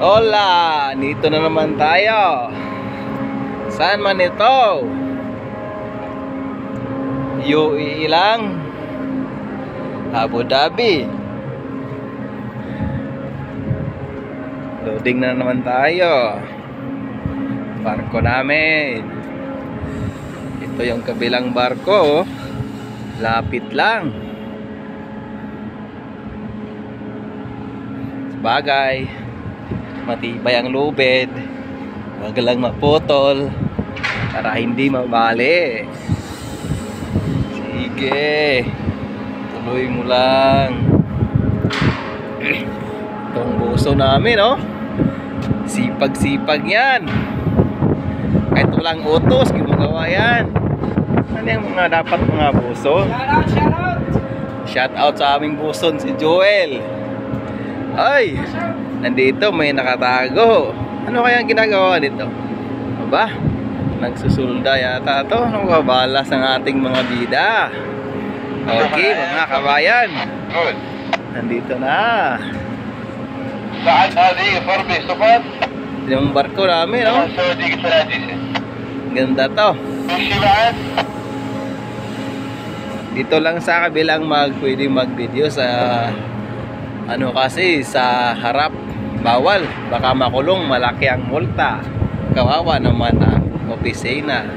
Hola! Dito na naman tayo. Saan man ito? UAE lang? Abu Dhabi? Loading na naman tayo. Barko namin. Ito yung kabilang barko. Lapit lang. Sabagay, matibay ang lubid. Huwag lang maputol para hindi mabali. Sige, tuloy mo lang. Itong buso namin, oh, sipag-sipag yan. Kahit walang utos, gumagawa yan. Ano yung mga dapat mga buso? Shout out sa aming buson, si Joel. Ay, nandito may nakatago. Ano kaya ginagawa nito? Aba, nagsusulda yata to. Ano kabalas ng ating mga bida? Okay, mga kabayan, nandito na yung barko namin, no? Ganda to. Dito lang sa kabilang pwede mag-video sa ano kasi sa harap bawal, baka makulong, malaki ang multa. Kawawa naman ang opisina.